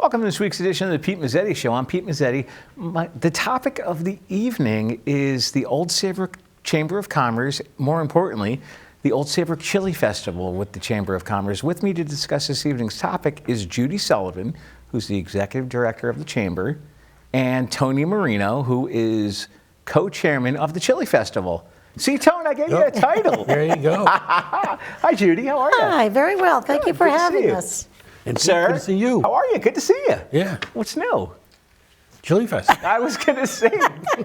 Welcome to this week's edition of the Pete Mezzetti Show. I'm Pete Mezzetti. The topic of the evening is the Old Saybrook Chamber of Commerce, more importantly, the Old Saybrook Chili Festival with the Chamber of Commerce. With me to discuss this evening's topic is Judy Sullivan, who's the Executive Director of the Chamber, and Tony Marino, who is co-chairman of the Chili Festival. See, Tony, I gave you a title. There you go. Hi, Judy. How are you? Hi, very well. Thank you for having us. And Sir, good to see you. How are you? Good to see you. Yeah. What's new? Chili Fest. I was going to say,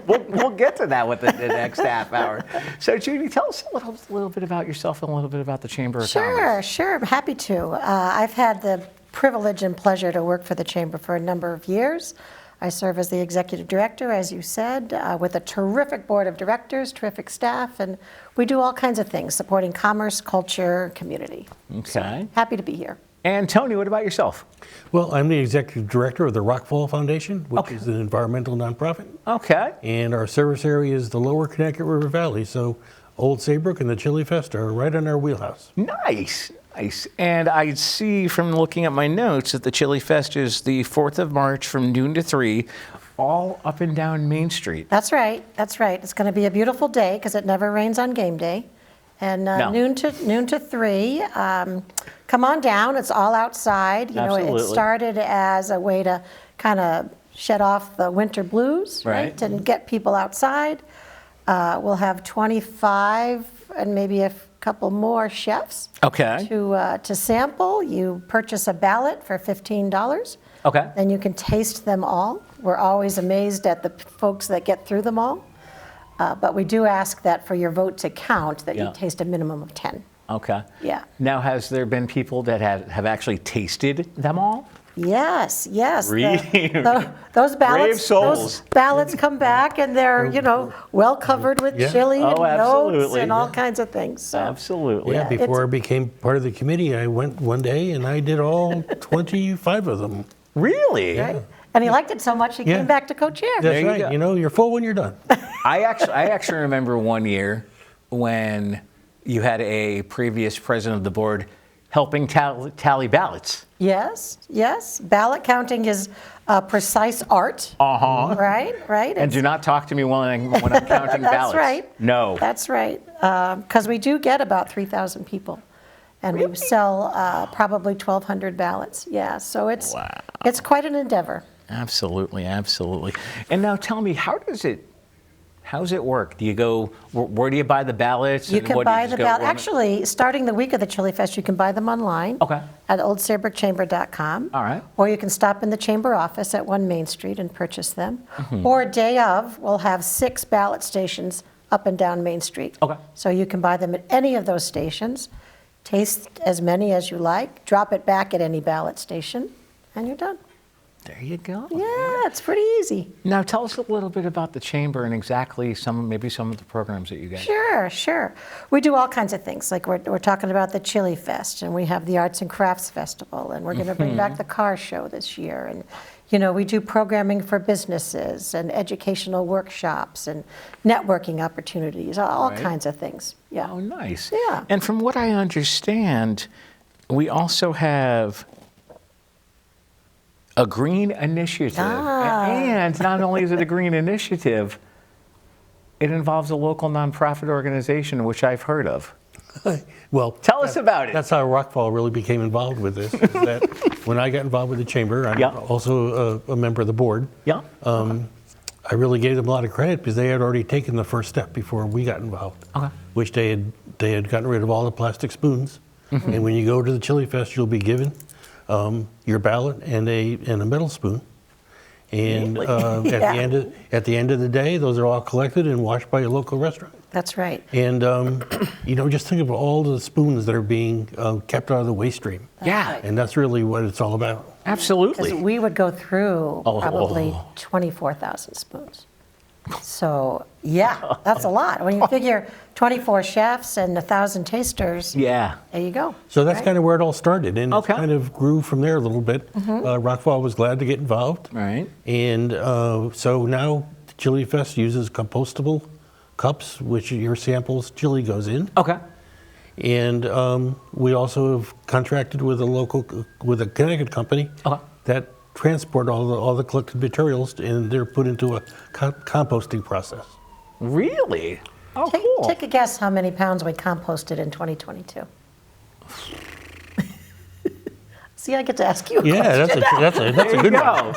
we'll get to that with the next half hour. So, Judy, tell us a little bit about yourself and a little bit about the Chamber of Commerce. Sure. I'm happy to. I've had the privilege and pleasure to work for the Chamber for a number of years. I serve as the Executive Director, as you said, with a terrific board of directors, terrific staff, and we do all kinds of things, supporting commerce, culture, community. Okay. So, happy to be here. And Tony, what about yourself? Well, I'm the Executive Director of the Rockfall Foundation, which is an environmental nonprofit. Okay. And our service area is the lower Connecticut River Valley, so Old Saybrook and the Chili Fest are right in our wheelhouse. Nice. And I see from looking at my notes that the Chili Fest is the 4th of March from noon to 3, all up and down Main Street. That's right. It's going to be a beautiful day because it never rains on game day. And noon to 3. Come on down. It's all outside. You know, Absolutely. it started as a way to kind of shed off the winter blues, right? And get people outside. We'll have 25 and maybe a couple more chefs. Okay. To sample. You purchase a ballot for $15. Okay. Then you can taste them all. We're always amazed at the folks that get through them all. But we do ask that for your vote to count, that you taste a minimum of 10. Okay. Yeah. Now, has there been people that have actually tasted them all? Yes. Really? Those Brave souls. those ballots come back and they're, well covered with chili and notes and all kinds of things. So. Absolutely. Yeah, before I became part of the committee, I went one day and I did all 25 of them. Really? Right. And he liked it so much he came back to co-chair. That's right. You're full when you're done. I actually remember one year when you had a previous president of the board helping tally ballots. Yes. Ballot counting is precise art. Right. And do not talk to me when I'm counting ballots. That's right. No. That's right. Because we do get about 3,000 people. And we sell probably 1,200 ballots. Yeah, so it's quite an endeavor. Absolutely. And now tell me, how's it work? Do you go, where do you buy the ballots? You can buy the ballot. Actually, starting the week of the Chili Fest, you can buy them online at oldsaybrookchamber.com. All right. Or you can stop in the chamber office at 1 Main Street and purchase them. Or day of, we'll have 6 ballot stations up and down Main Street. Okay. So you can buy them at any of those stations, taste as many as you like, drop it back at any ballot station, and you're done. There you go. Yeah, it's pretty easy. Now tell us a little bit about the chamber and exactly some of the programs that you guys. Sure. We do all kinds of things. Like we're talking about the Chili Fest, and we have the Arts and Crafts Festival, and we're going to bring back the car show this year. And we do programming for businesses and educational workshops and networking opportunities, all kinds of things. Yeah. Oh, nice. Yeah. And from what I understand, we also have a green initiative. And not only is it a green initiative, it involves a local nonprofit organization, which I've heard of. Well, tell us about it. That's how Rockfall really became involved with this. Is that when I got involved with the chamber, I'm also a member of the board. Yeah. I really gave them a lot of credit because they had already taken the first step before we got involved. Which they had gotten rid of all the plastic spoons. And when you go to the Chili Fest, you'll be given your ballot and a metal spoon. And at the end of the day, those are all collected and washed by a local restaurant. That's right. And just think of all the spoons that are being kept out of the waste stream. And that's really what it's all about. Absolutely. Because we would go through probably 24,000 spoons. So, that's a lot. When you figure 24 chefs and 1,000 tasters, there you go. So that's kind of where it all started, and it kind of grew from there a little bit. Rockfall was glad to get involved. Right. And so now the Chili Fest uses compostable cups, which your samples chili goes in. And we also have contracted with a Connecticut company that transport all the collected materials, and they're put into a composting process. Really? Oh, cool. Take a guess how many pounds we composted in 2022. See, I get to ask you a Yeah, question. that's a good one.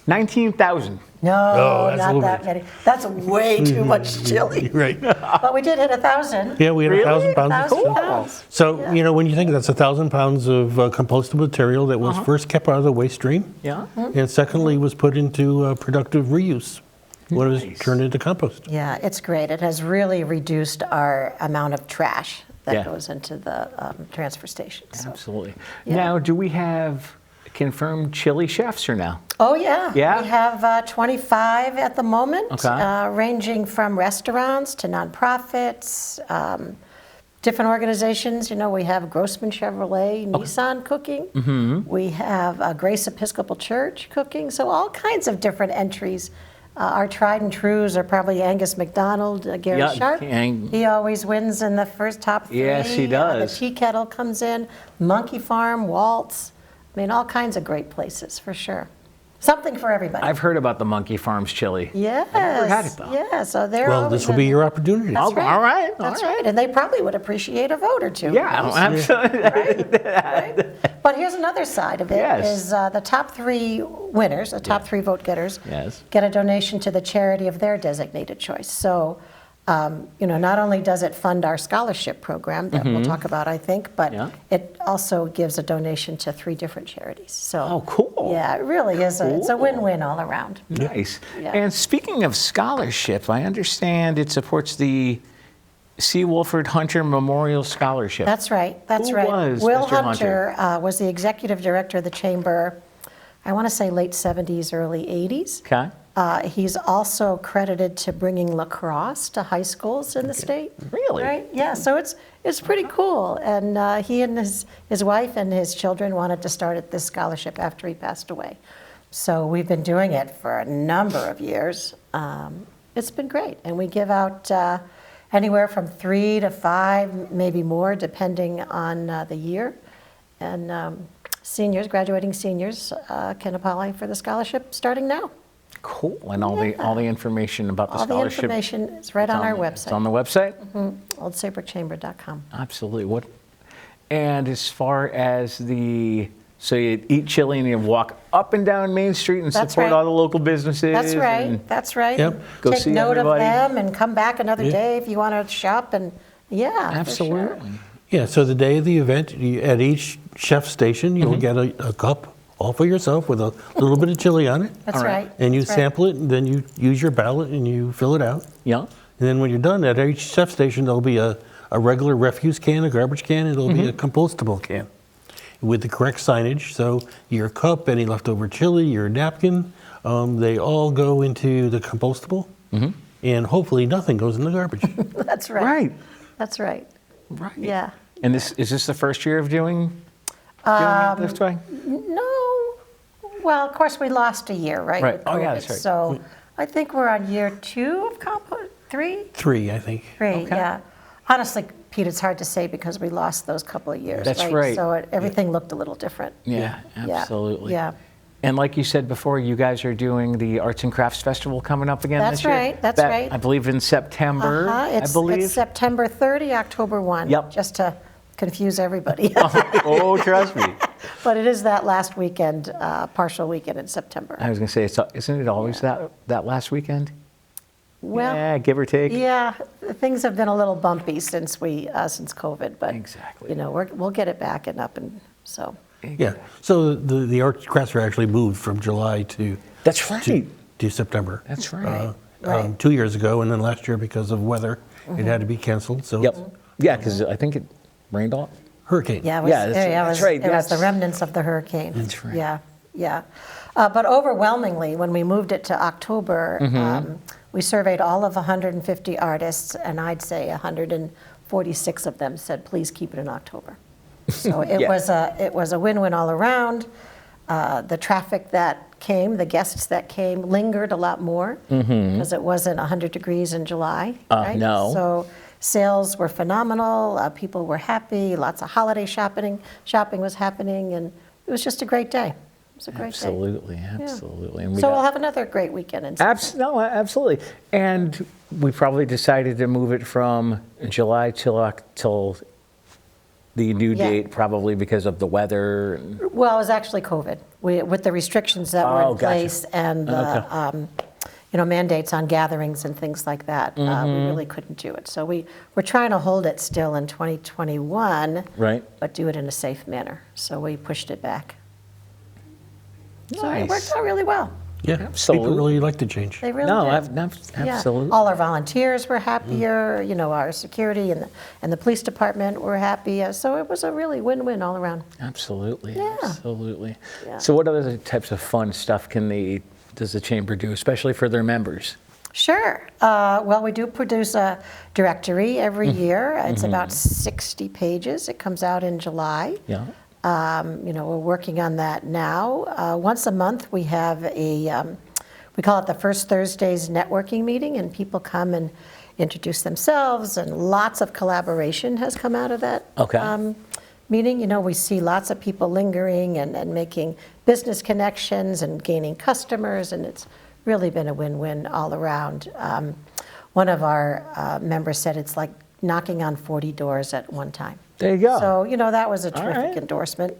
19,000. No, No, that's a not little that bit. many. That's way too much chili. Right. But we did hit 1,000. Yeah, we had Really? 1,000 pounds. 1,000 pounds. So, Yeah. when you think that's 1,000 pounds of compostable material that was first kept out of the waste stream, Yeah. and secondly was put into productive reuse when it was Nice. turned into compost. Yeah, it's great. It has really reduced our amount of trash that Yeah. goes into the transfer station. So. Absolutely. Yeah. Now, do we have confirmed chili chefs or no? Oh, yeah. Yeah? We have 25 at the moment, Okay. ranging from restaurants to nonprofits, different organizations. We have Grossman Chevrolet, Nissan cooking. Mm-hmm. We have Grace Episcopal Church cooking. So all kinds of different entries. Our tried and trues are probably Angus McDonald, Gary Yeah, Sharp. Ang- He always wins in the first top 3. Yes, he does. The Tea Kettle comes in, Monkey Farm, Waltz. I mean, all kinds of great places, for sure. Something for everybody. I've heard about the Monkey Farms chili. Yes. I've never had it, though. Yeah, so they're Well, always this will be in- your opportunity. That's Oh, all right, all That's right. right. And they probably would appreciate a vote or two. Yeah, absolutely. Right? But here's another side of it, Yes. is the top 3 winners, the top 3 vote getters, Yes. get a donation to the charity of their designated choice. So, not only does it fund our scholarship program that we'll talk about, I think, but Yeah. it also gives a donation to 3 different charities. So, Oh, cool. yeah, it really is. It's a Cool. win-win all around. Nice. Yeah. And speaking of scholarship, I understand it supports the C. Wolford Hunter Memorial Scholarship. That's right. That's Who right. was Will Mr. Hunter was the executive director of the chamber. I want to say late 70s, early 80s. Okay. He's also credited to bringing lacrosse to high schools in the state. Really? Right? Yeah. So it's pretty cool. And he and his wife and his children wanted to start this scholarship after he passed away. So we've been doing it for a number of years. It's been great, and we give out anywhere from 3 to 5, maybe more, depending on the year. And graduating seniors can apply for the scholarship starting now. Cool. And all the information about the All the scholarship. information is right on our It's on website, the website? oldsaybrookchamber.com. Absolutely. And as far as so you eat chili and you walk up and down Main Street and That's support right. all the local businesses. That's right. and- That's right. Yep. Go Take see note everybody. of them and come back another Yeah. day if you want to shop. And yeah, for sure. Absolutely. Yeah, so the day of the event, at each chef station, you'll get a cup all for yourself with a little bit of chili on it. That's All right. right. And you That's right. sample it, and then you use your ballot and you fill it out. Yeah. And then when you're done, at each chef station, there'll be a regular refuse can, a garbage can, and there'll be a compostable can with the correct signage. So your cup, any leftover chili, your napkin, they all go into the compostable. And hopefully nothing goes in the garbage. That's right. Right. That's right. Right. Yeah. And is this the first year of doing it this way? No. Well, of course, we lost a year, right? Right. with Oh, yeah, COVID. that's right. So I think we're on year 2 of compost. 3? 3, I think. 3, Okay. yeah. Honestly, Pete, it's hard to say because we lost those couple of years. That's right. So everything looked a little different. Yeah, Yeah. absolutely. Yeah. And like you said before, you guys are doing the Arts and Crafts Festival coming up again That's this year. right, that's That, right. I believe in September, I believe. It's September 30, October 1. Yep. Just to confuse everybody. Oh, trust me. But it is that last weekend, partial weekend in September. I was going to say, isn't it always that last weekend? Well, Yeah, give or take. yeah, things have been a little bumpy since COVID, but Exactly. we'll get it back and up, and so. Yeah. So the arts crafts are actually moved from July to That's right. to September. That's right. Right. 2 years ago, and then last year because of weather, it had to be canceled. So Yep. Yeah, because I think it rained a lot. hurricane. Yeah, it was, Yeah, that's right. It was the That's- remnants of the hurricane. That's right. Yeah, yeah. But overwhelmingly, when we moved it to October, we surveyed all of 150 artists, and I'd say 146 of them said, please keep it in October. So it Yeah. was a win-win all around. The traffic that came, the guests that came, lingered a lot more because it wasn't 100 degrees in July. Right? No. So sales were phenomenal. People were happy. Lots of holiday shopping was happening, and it was just a great day. It was a great Absolutely, day. absolutely. Yeah. And So we'll have another great weekend in September. No, absolutely. And we probably decided to move it from July till the new Yeah. date, probably because of the weather. Well, it was actually COVID. With the restrictions that were in Gotcha. place and the mandates on gatherings and things like that, we really couldn't do it. So we're trying to hold it still in 2021, Right. but do it in a safe manner. So we pushed it back. So it Nice. worked out really well. Yeah, Absolutely. people really like the change. They really No, did. absolutely. Yeah. All our volunteers were happier. Our security and the police department were happy. So it was a really win-win all around. Absolutely, Yeah. absolutely. Yeah. So what other types of fun stuff does the chamber do, especially for their members? Sure. Well, we do produce a directory every year. It's about 60 pages. It comes out in July. Yeah. We're working on that now. Once a month, we have we call it the First Thursdays networking meeting, and people come and introduce themselves, and lots of collaboration has come out of that meeting. We see lots of people lingering and making business connections and gaining customers, and it's really been a win-win all around. One of our members said it's like knocking on 40 doors at one time. There you go. So, that was a terrific right. endorsement.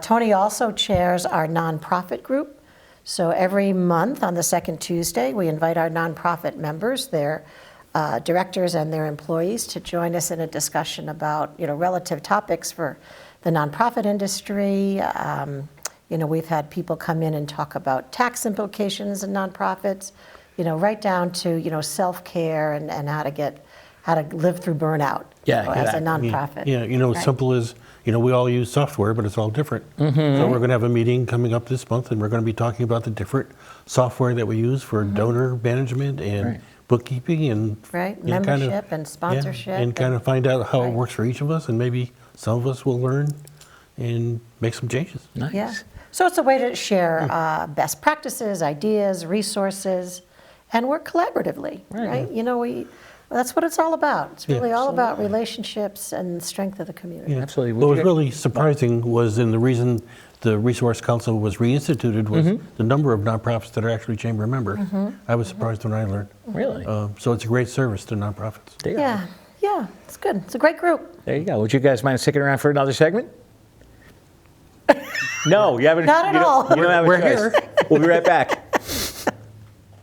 Tony also chairs our nonprofit group. So every month on the second Tuesday, we invite our nonprofit members, their directors and their employees, to join us in a discussion about, relative topics for the nonprofit industry. We've had people come in and talk about tax implications in nonprofits, right down to, self-care and how to live through burnout as a nonprofit. As simple as, we all use software, but it's all different. So we're going to have a meeting coming up this month, and we're going to be talking about the different software that we use for donor management and bookkeeping and Membership and sponsorship. and kind of find out how it works for each of us, and maybe some of us will learn and make some changes. Nice. Yeah. So it's a way to share best practices, ideas, resources, and work collaboratively, right? That's what it's all about. It's really all about relationships and the strength of the community. Yeah. Absolutely. What was really surprising was, and the reason the Resource Council was reinstituted was the number of nonprofits that are actually chamber member. I was surprised when I learned. Really? So it's a great service to nonprofits. There you go. Yeah, it's good. It's a great group. There you go. Would you guys mind sticking around for another segment? No, you haven't. Not at all. You don't have a We're choice. here. We'll be right back.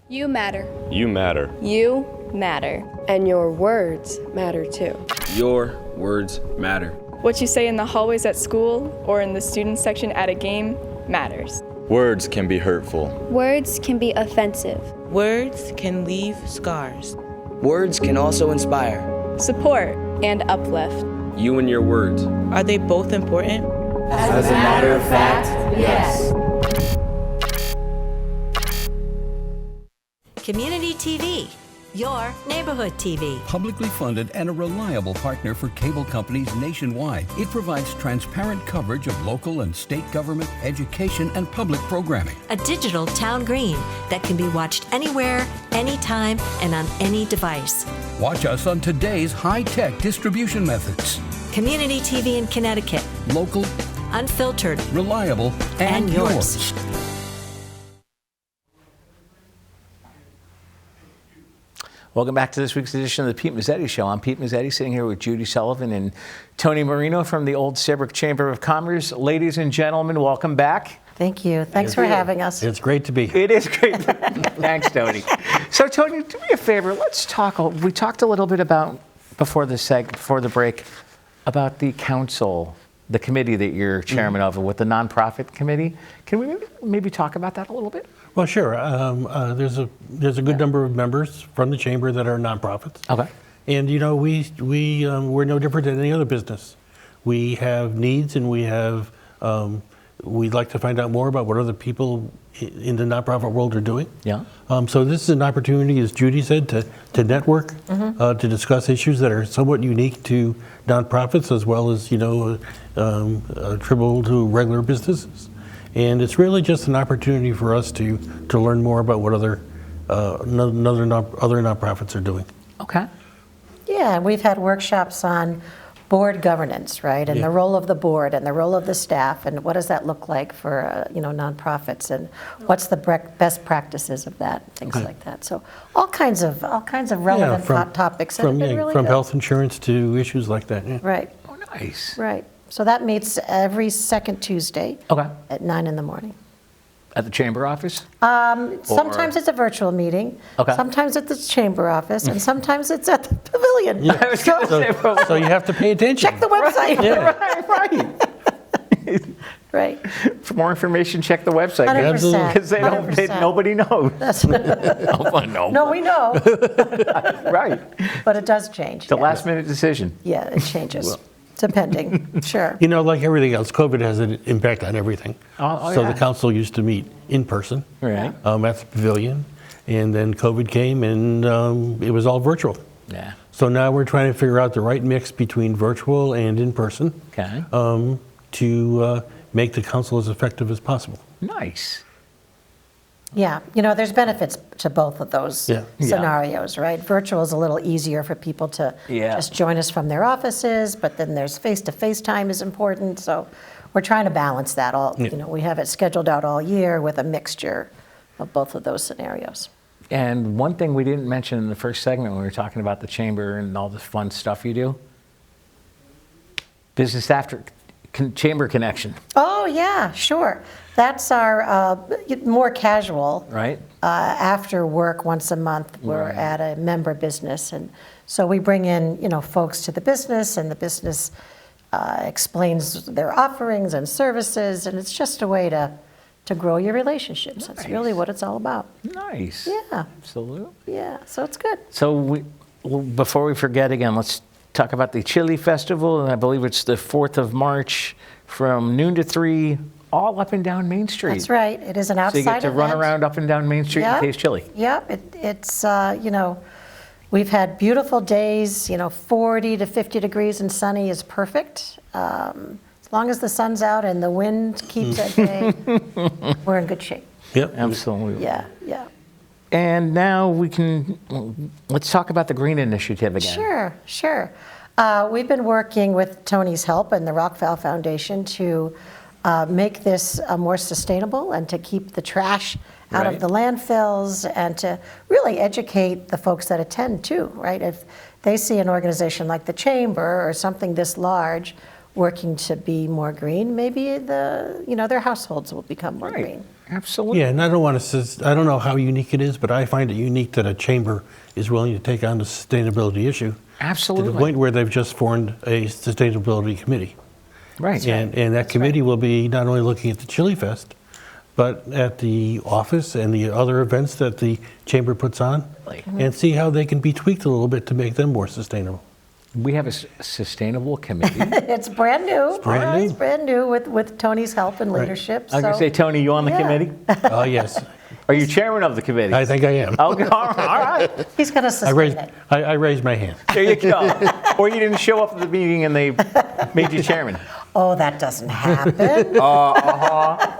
You matter. You matter. You matter. And your words matter too. Your words matter. What you say in the hallways at school or in the student section at a game matters. Words can be hurtful. Words can be offensive. Words can leave scars. Words can also inspire. Support and uplift. You and your words. Are they both important? As a matter of fact, yes. Community TV, your neighborhood TV. Publicly funded and a reliable partner for cable companies nationwide, it provides transparent coverage of local and state government, education, and public programming. A digital town green that can be watched anywhere, anytime, and on any device. Watch us on today's high-tech distribution methods. Community TV in Connecticut. Local, unfiltered, reliable, and yours. Welcome back to this week's edition of the Pete Mezzetti Show. I'm Pete Mezzetti, sitting here with Judy Sullivan and Tony Marino from the Old Saybrook Chamber of Commerce. Ladies and gentlemen, welcome back. Thank you. Thanks for having us. It's great to be here. It is great. Thanks, Tony. So, Tony, do me a favor. Let's talk. We talked a little bit about before the break about the council, the committee that you're chairman of, with the nonprofit committee. Can we maybe talk about that a little bit? Well, sure. There's a good number of members from the chamber that are nonprofits. Okay. And we're no different than any other business. We have needs, and we'd like to find out more about what other people in the nonprofit world are doing. Yeah. So this is an opportunity, as Judy said, to network, to discuss issues that are somewhat unique to nonprofits, as well as attributable to regular businesses. And it's really just an opportunity for us to learn more about what other nonprofits are doing. Okay. Yeah, we've had workshops on board governance, right? And Yeah. the role of the board and the role of the staff, and what does that look like for, nonprofits, and what's the best practices of that, things like that. So all kinds of relevant topics. and From, it's been really from good. health insurance to issues like that. Yeah. Right, Oh, nice. right. So that meets every second Tuesday Okay. at 9 in the morning. At the chamber office? Sometimes it's a virtual meeting. Okay. Sometimes it's the chamber office, and sometimes it's at the pavilion. Yeah. I was gonna say, well, So you have to pay attention. Check the website. right. Right. For more information, check the website. 100%. Because nobody knows. That's, No. no, we know, Right. but it does change. The yeah. last minute decision. Yeah, it changes, depending, sure. Like everything else, COVID has an impact on everything. Oh, So yeah. the council used to meet in person Right. at the pavilion, and then COVID came and it was all virtual. Yeah. So now we're trying to figure out the right mix between virtual and in person Okay. to make the council as effective as possible. Nice. Yeah, there's benefits to both of those Yeah. scenarios, right? Virtual is a little easier for people to Yeah. just join us from their offices, but then there's face-to-face time is important, so we're trying to balance that all. Yeah. We have it scheduled out all year with a mixture of both of those scenarios. And one thing we didn't mention in the first segment when we were talking about the chamber and all the fun stuff you do, business after chamber connection, Oh, yeah, sure. That's our more casual. right? After work once a month, we're Right. at a member business. And so we bring in, folks to the business, and the business explains their offerings and services. And it's just a way to grow your relationships. That's really Nice. what it's all about. Nice. Yeah, Absolutely. yeah. So it's good. So before we forget again, let's talk about the Chili Festival. And I believe it's the 4th of March from noon to 3, all up and down Main Street. That's right. It is an So outside you get to run event. around up and down Main Street and Yep. taste chili. Yep, it's, we've had beautiful days, 40 to 50 degrees and sunny is perfect. As long as the sun's out and the wind keeps at bay, we're in good shape. Yep. Absolutely. Yeah, yeah. And now let's talk about the Green Initiative again. Sure, sure. We've been working with Tony's help and the Rockville Foundation to make this more sustainable and to keep the trash out Right. of the landfills and to really educate the folks that attend too, right? If they see an organization like the Chamber or something this large working to be more green, maybe their households will become more Right. green. Absolutely. Yeah, and I don't know how unique it is, but I find it unique that a chamber is willing to take on the sustainability issue. Absolutely. To the point where they've just formed a sustainability committee. Right. And that committee will be not only looking at the Chili Fest, but at the office and the other events that the chamber puts on, and see how they can be tweaked a little bit to make them more sustainable. We have a sustainable committee. It's brand new. It's brand new. It's brand new with Tony's help and Right. leadership. I was going to so- say, Tony, you on the Yeah. committee? Oh, yes. Are you chairman of the committee? I think I am. Okay, all right. He's going to I sustain raised, it. I raised my hand. There you go. Or you didn't show up at the meeting and they made you chairman. Oh, that doesn't happen.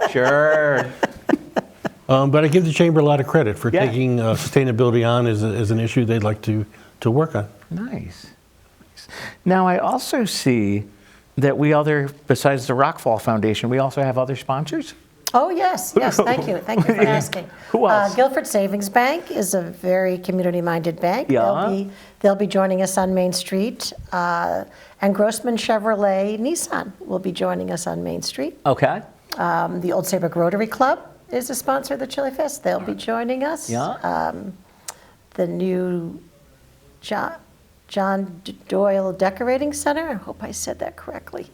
Sure. But I give the chamber a lot of credit for Yeah. taking sustainability on as an issue they'd like to work on. Nice. Now, I also see that besides the Rockfall Foundation, we also have other sponsors. Oh, yes, yes, thank you for asking. Who else? Guilford Savings Bank is a very community-minded bank. Yeah. They'll be joining us on Main Street. And Grossman Chevrolet Nissan will be joining us on Main Street. Okay. The Old Saybrook Rotary Club is a sponsor of the Chili Fest. They'll be joining us. Yeah. The new John Doyle Decorating Center, I hope I said that correctly,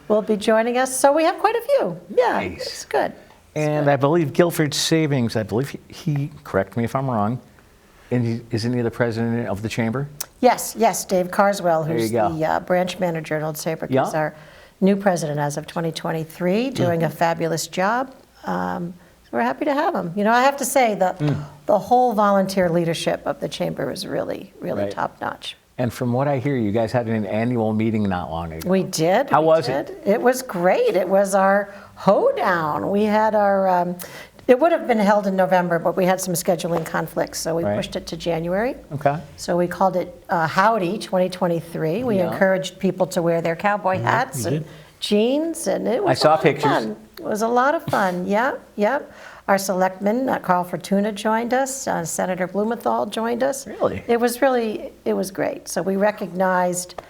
will be joining us. So we have quite a few. Yeah, Nice. it's good. And I believe Guilford Savings, he, correct me if I'm wrong, and isn't he the president of the chamber? Yes, Dave Carswell, There you who's go. the branch manager in Old Saybrook, Yeah. is our new president as of 2023, doing a fabulous job. So we're happy to have him. I have to say the whole volunteer leadership of the chamber is really, really Right. top notch. And from what I hear, you guys had an annual meeting not long ago. We did. How we was did. it? It was great. It was our hoedown. We had our It would have been held in November, but we had some scheduling conflicts, so we Right. pushed it to January. Okay. So we called it Howdy 2023. We Yeah. encouraged people to wear their cowboy hats we and did. jeans, and it was I saw a lot of pictures. fun. It was a lot of fun. Yep. Our selectman, Carl Fortuna, joined us. Senator Blumenthal joined us. Really? It was great. So we recognized,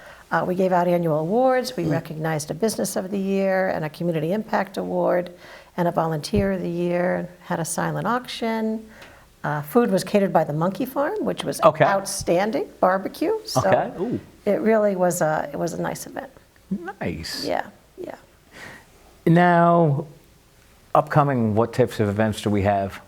we gave out annual awards. We recognized a Business of the Year and a Community Impact Award and a Volunteer of the Year. Had a silent auction. Food was catered by the Monkey Farm, which was Okay. outstanding. Barbecue. So Okay. Ooh. it really was a nice event. Nice. Yeah. Now, upcoming, what types of events do we have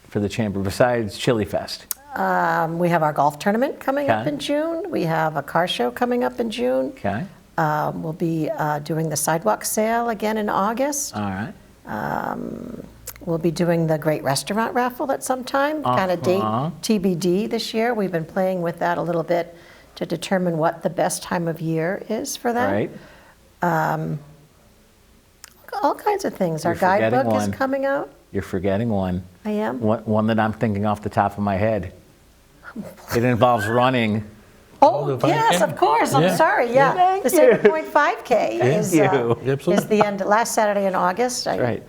for the Chamber besides Chili Fest? We have our golf tournament coming up Okay. in June. We have a car show coming up in June. Okay. We'll be doing the sidewalk sale again in August. All right. We'll be doing the Great Restaurant Raffle at some time, kind of date TBD this year. We've been playing with that a little bit to determine what the best time of year is for that. Right. All kinds of things. Our You're forgetting guidebook is one. coming out. You're forgetting one. I am. One that I'm thinking off the top of my head. It involves running. Oh, the yes, 5K? of course. I'm Yeah. sorry. Yeah. Thank The you. Saybrook Point 5K is Absolutely. the end, last Saturday in August. Right.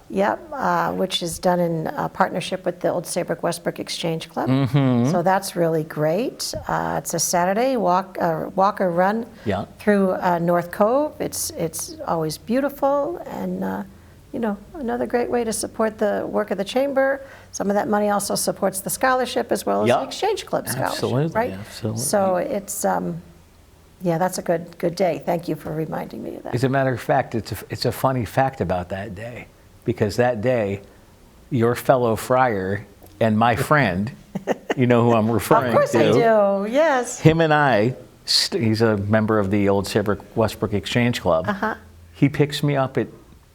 Yep, which is done in partnership with the Old Saybrook Westbrook Exchange Club. So that's really great. It's a Saturday walk or run Yeah. through North Cove. It's always beautiful, and another great way to support the work of the chamber. Some of that money also supports the scholarship as well as Yeah. the Exchange Club scholarship. Absolutely, right? absolutely. So it's that's a good day. Thank you for reminding me of that. As a matter of fact, it's a funny fact about that day, because that day, your fellow friar and my friend, you know who I'm referring to. Of course I do. Yes. Him and I, he's a member of the Old Saybrook Westbrook Exchange Club. He picks me up at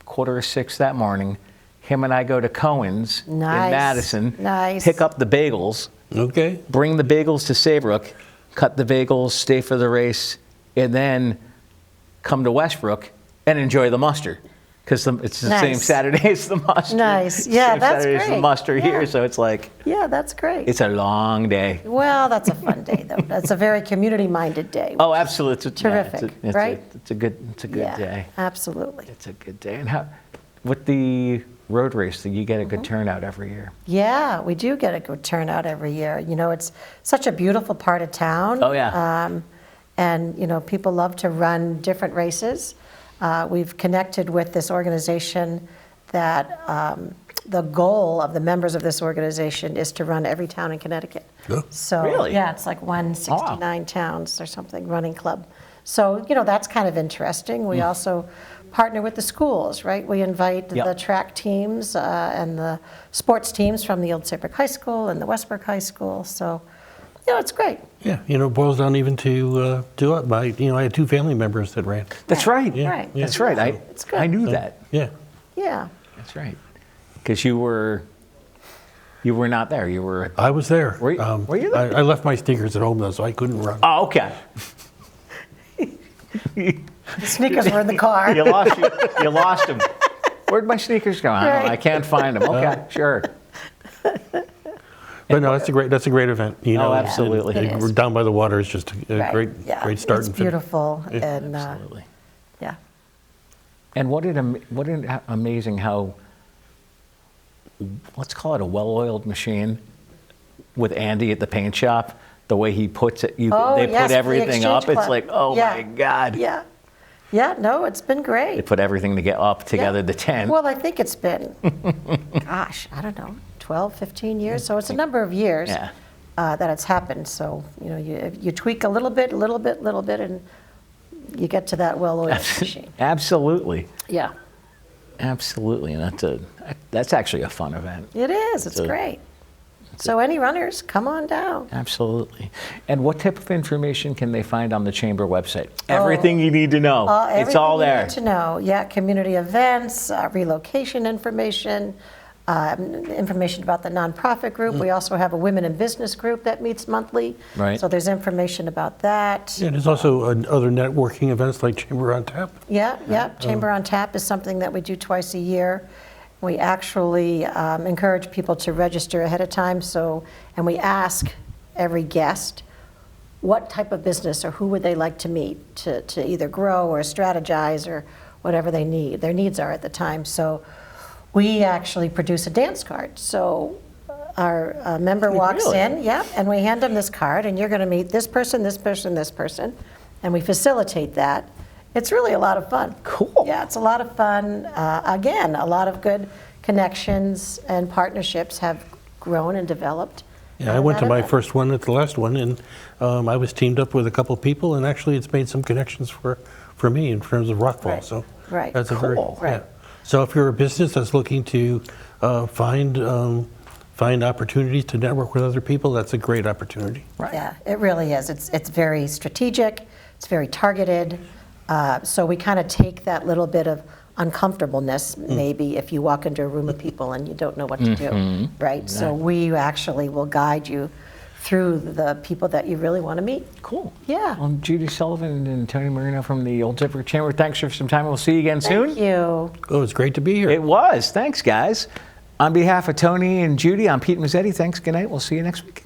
5:45 that morning. Him and I go to Cohen's in Nice. Madison, Nice. pick up the bagels, Okay. bring the bagels to Saybrook, cut the bagels, stay for the race, and then come to Westbrook and enjoy the muster. Because it's the same Nice. Saturday as the muster. Nice. Yeah, Same that's Saturday as the great. muster Yeah. here, so it's like, Yeah, that's great. it's a long day. Well, that's a fun day, though. That's a very community-minded day. Oh, absolutely. Terrific, right? It's a good Yeah, day. absolutely. It's a good day. And how, with the road race, you get a good Mm-hmm. turnout every year. Yeah, we do get a good turnout every year. It's such a beautiful part of town. Oh, yeah. And people love to run different races. We've connected with this organization that the goal of the members of this organization is to run every town in Connecticut. Oh. So Really? yeah, it's like 169 towns or something running club. So that's kind of interesting. We also partner with the schools, right? We invite Yep. the track teams and the sports teams from the Old Saybrook High School and the Westbrook High School. So it's great. Yeah, it boils down even to I had two family members that ran. That's right. Yeah, Right. yeah. That's right. It's good. I knew that. Yeah. Yeah. That's right. Because you were not there. You were. I was there. Were you there? I left my sneakers at home though, so I couldn't run. Oh, okay. The sneakers were in the car. You lost them. Where'd my sneakers go? I don't know. I can't find them. Okay, sure. But no, that's a great event. Oh, absolutely. It is. We're down by the water is just a Right, great yeah. great start. It's and finish. beautiful. Yeah, And Absolutely. yeah. And what an amazing how, let's call it a well-oiled machine with Andy at the paint shop, the way he puts it, Oh, they yes, put the everything up. Exchange It's Club. like, oh Yeah. my God. Yeah. Yeah, no, it's been They great. put everything to get up together, Yeah. the tent. Well, I think it's been, gosh, I don't know, 12, 15 years. So it's a number of years Yeah. that it's happened. So, you tweak a little bit, and you get to that well-oiled machine. Absolutely. Yeah, Absolutely. And that's actually a fun event. it is. It's great. So any runners, come on down. Absolutely. And what type of information can they find on the chamber website? Everything you need to know. It's all Everything you there. need to know. Yeah, community events, relocation information, information about the nonprofit group. We also have a women in business group that meets monthly. Right. So there's information about that. Yeah, there's also other networking events like Chamber on Tap. Yeah. Chamber on Tap is something that we do twice a year. We actually encourage people to register ahead of time. And we ask every guest what type of business or who would they like to meet to either grow or strategize or whatever their needs are at the time. So we actually produce a dance card. So our member walks in, and we hand them this card, and you're going to meet this person, this person, this person, and we facilitate that. It's really a lot of fun. Cool. Yeah, it's a lot of fun. Again, a lot of good connections and partnerships have grown and developed. Yeah, I went to my first one at the last one, and I was teamed up with a couple people, and actually it's made some connections for me in terms of Rockfall. Right. So Right. that's a very Cool. yeah. Right. So if you're a business that's looking to find opportunities to network with other people, that's a great opportunity. Right. Yeah, it really is. It's very strategic. It's very targeted. So we kind of take that little bit of uncomfortableness, maybe if you walk into a room of people and you don't know what to do, right? So we actually will guide you through the people that you really want to meet. Cool. Yeah. Well, Judy Sullivan and Tony Marino from the Old Saybrook Chamber, thanks for some time. We'll see you again soon. Thank you. Oh, it's great to be here. It was. Thanks, guys. On behalf of Tony and Judy, I'm Pete Mezzetti. Thanks. Good night. We'll see you next week.